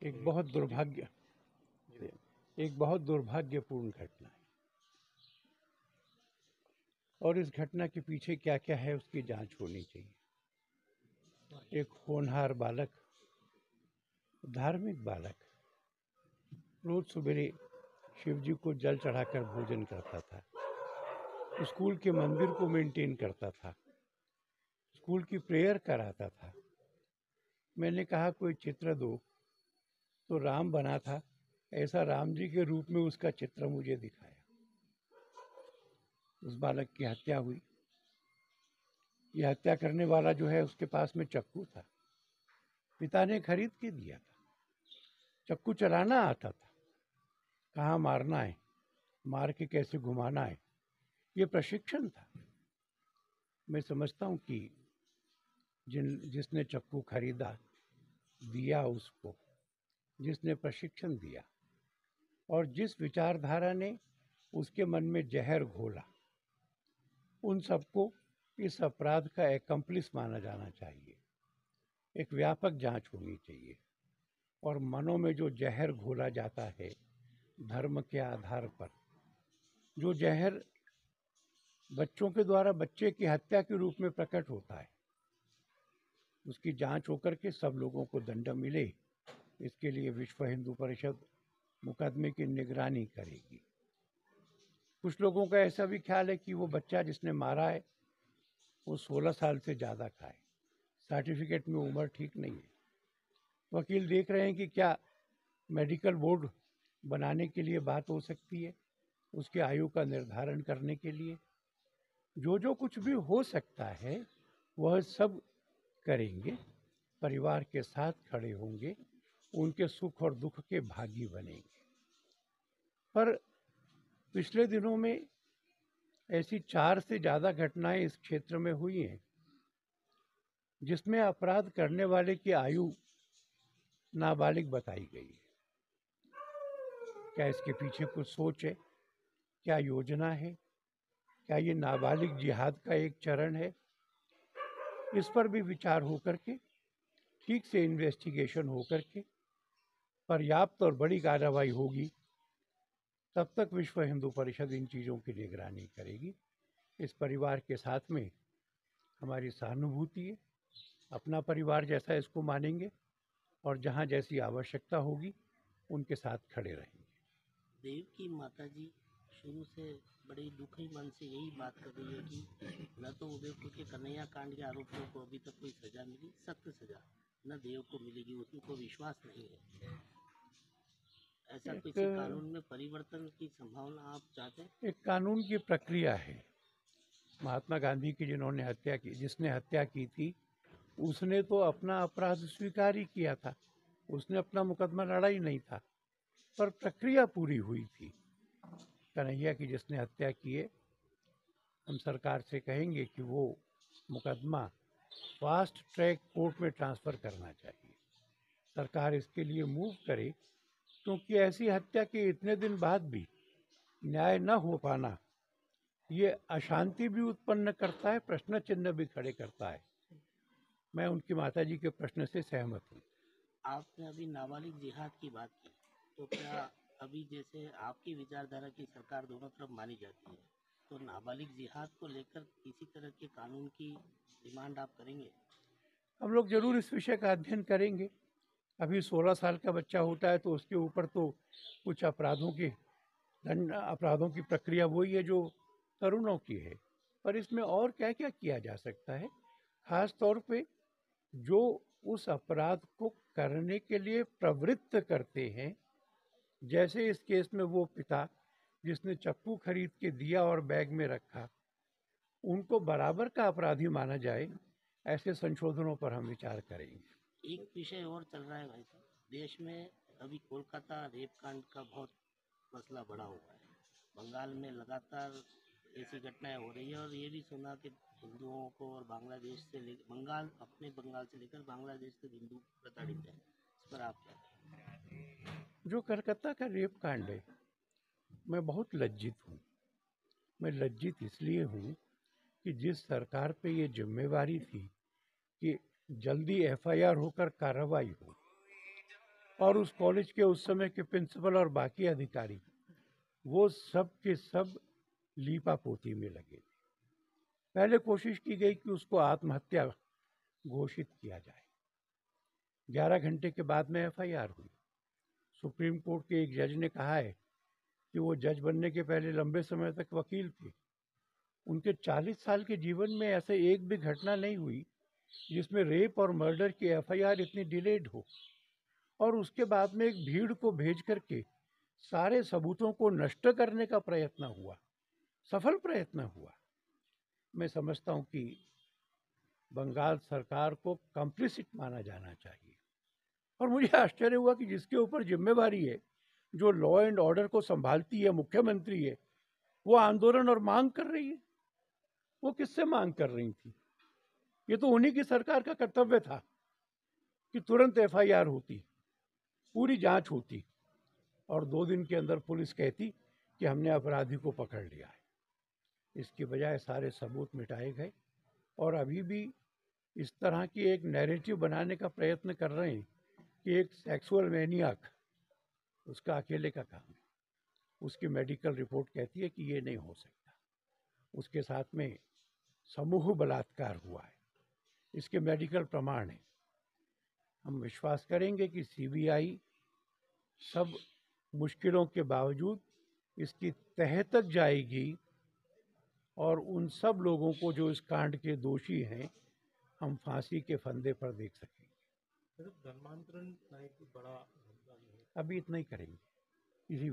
एक बहुत दुर्भाग्य एक बहुत दुर्भाग्यपूर्ण घटना है और इस घटना के पीछे क्या क्या है उसकी जांच होनी चाहिए। एक होनहार बालक, धार्मिक बालक, रोज सवेरे शिव जी को जल चढ़ाकर भोजन करता था, स्कूल के मंदिर को मेंटेन करता था, स्कूल की प्रेयर कराता था। मैंने कहा कोई चित्र दो, तो राम बना था, ऐसा राम जी के रूप में उसका चित्र मुझे दिखाया। उस बालक की हत्या हुई। यह हत्या करने वाला जो है उसके पास में चाकू था, पिता ने खरीद के दिया था। चाकू चलाना आता था, कहाँ मारना है, मार के कैसे घुमाना है, ये प्रशिक्षण था। मैं समझता हूँ कि जिसने चाकू खरीदा, दिया उसको, जिसने प्रशिक्षण दिया और जिस विचारधारा ने उसके मन में जहर घोला, उन सबको इस अपराध का एक्कम्प्लिस माना जाना चाहिए। एक व्यापक जांच होनी चाहिए और मनों में जो जहर घोला जाता है धर्म के आधार पर, जो जहर बच्चों के द्वारा बच्चे की हत्या के रूप में प्रकट होता है, उसकी जांच होकर के सब लोगों को दंड मिले। इसके लिए विश्व हिंदू परिषद मुकदमे की निगरानी करेगी। कुछ लोगों का ऐसा भी ख्याल है कि वो बच्चा जिसने मारा है वो 16 साल से ज़्यादा का है, सर्टिफिकेट में उम्र ठीक नहीं है। वकील देख रहे हैं कि क्या मेडिकल बोर्ड बनाने के लिए बात हो सकती है, उसके आयु का निर्धारण करने के लिए। जो कुछ भी हो सकता है वह सब करेंगे, परिवार के साथ खड़े होंगे, उनके सुख और दुख के भागी बनेंगे। पर पिछले दिनों में ऐसी 4 से ज़्यादा घटनाएं इस क्षेत्र में हुई हैं जिसमें अपराध करने वाले की आयु नाबालिग बताई गई है। क्या इसके पीछे कुछ सोच है? क्या योजना है? क्या ये नाबालिग जिहाद का एक चरण है? इस पर भी विचार होकर के, ठीक से इन्वेस्टिगेशन होकर के पर्याप्त और बड़ी कार्रवाई होगी, तब तक विश्व हिंदू परिषद इन चीज़ों की निगरानी करेगी। इस परिवार के साथ में हमारी सहानुभूति है, अपना परिवार जैसा इसको मानेंगे और जहाँ जैसी आवश्यकता होगी उनके साथ खड़े रहेंगे। देव की माता जी शुरू से बड़ी दुखी मन से यही बात कर रही है कि न तो उदयपुर के कन्हैया कांड के आरोपियों को अभी तक कोई सजा मिली, सख्त सजा, न देव को मिलेगी, उनको विश्वास नहीं है। ऐसा किसी कानून में परिवर्तन की संभावना आप चाहते हैं? एक कानून की प्रक्रिया है। महात्मा गांधी की जिसने हत्या की थी, उसने तो अपना अपराध स्वीकार ही किया था, उसने अपना मुकदमा लड़ा ही नहीं था, पर प्रक्रिया पूरी हुई थी। कन्हैया की जिसने हत्या की है, हम सरकार से कहेंगे कि वो मुकदमा फास्ट ट्रैक कोर्ट में ट्रांसफ़र करना चाहिए। सरकार इसके लिए मूव करे, क्योंकि ऐसी हत्या के इतने दिन बाद भी न्याय न हो पाना ये अशांति भी उत्पन्न करता है, प्रश्न चिन्ह भी खड़े करता है। मैं उनकी माताजी के प्रश्न से सहमत हूँ। आपने अभी नाबालिग जिहाद की बात की, तो क्या अभी जैसे आपकी विचारधारा की सरकार दोनों तरफ मानी जाती है, तो नाबालिग जिहाद को लेकर किसी तरह के कानून की डिमांड आप करेंगे? हम लोग जरूर इस विषय का अध्ययन करेंगे। अभी 16 साल का बच्चा होता है तो उसके ऊपर तो कुछ अपराधों की प्रक्रिया वही है जो तरुणों की है, पर इसमें और क्या क्या किया जा सकता है, खास तौर पे जो उस अपराध को करने के लिए प्रवृत्त करते हैं। जैसे इस केस में वो पिता जिसने चाकू खरीद के दिया और बैग में रखा, उनको बराबर का अपराधी माना जाए, ऐसे संशोधनों पर हम विचार करेंगे। एक विषय और चल रहा है भाई साहब, देश में अभी कोलकाता रेप कांड का बहुत मसला बढ़ा हुआ है। बंगाल में लगातार ऐसी घटनाएं हो रही है और ये भी सुना कि हिंदुओं को और बांग्लादेश से बंगाल से लेकर बांग्लादेश तक हिंदू प्रताड़ित है। इस पर आप क्या कहें? जो कलकत्ता का रेप कांड है, मैं बहुत लज्जित हूँ। मैं लज्जित इसलिए हूँ कि जिस सरकार पे ये जिम्मेवारी थी कि जल्दी एफआईआर होकर कार्रवाई हो, और उस कॉलेज के उस समय के प्रिंसिपल और बाकी अधिकारी, वो सब के सब लीपापोती में लगे थे। पहले कोशिश की गई कि उसको आत्महत्या घोषित किया जाए। 11 घंटे के बाद में एफआईआर हुई। सुप्रीम कोर्ट के एक जज ने कहा है कि वो जज बनने के पहले लंबे समय तक वकील थे। उनके 40 साल के जीवन में ऐसे एक भी घटना नहीं हुई जिसमें रेप और मर्डर की एफआईआर इतनी डिलेड हो, और उसके बाद में एक भीड़ को भेज करके सारे सबूतों को नष्ट करने का प्रयत्न हुआ, सफल प्रयत्न हुआ। मैं समझता हूँ कि बंगाल सरकार को कंप्लिसिट माना जाना चाहिए। और मुझे आश्चर्य हुआ कि जिसके ऊपर जिम्मेवारी है, जो लॉ एंड ऑर्डर को संभालती है, मुख्यमंत्री है, वो आंदोलन और मांग कर रही है। वो किससे मांग कर रही थी? ये तो उन्हीं की सरकार का कर्तव्य था कि तुरंत एफआईआर होती, पूरी जांच होती, और 2 दिन के अंदर पुलिस कहती कि हमने अपराधी को पकड़ लिया है। इसकी बजाय सारे सबूत मिटाए गए, और अभी भी इस तरह की एक नैरेटिव बनाने का प्रयत्न कर रहे हैं कि एक सेक्सुअल मैनियाक उसका अकेले का काम है। उसकी मेडिकल रिपोर्ट कहती है कि ये नहीं हो सकता। उसके साथ में समूह बलात्कार हुआ है, इसके मेडिकल प्रमाण हैं। हम विश्वास करेंगे कि सीबीआई सब मुश्किलों के बावजूद इसकी तह तक जाएगी, और उन सब लोगों को जो इस कांड के दोषी हैं, हम फांसी के फंदे पर देख सकेंगे। धर्मांतरण बड़ा अभी इतना ही करेंगे। इसी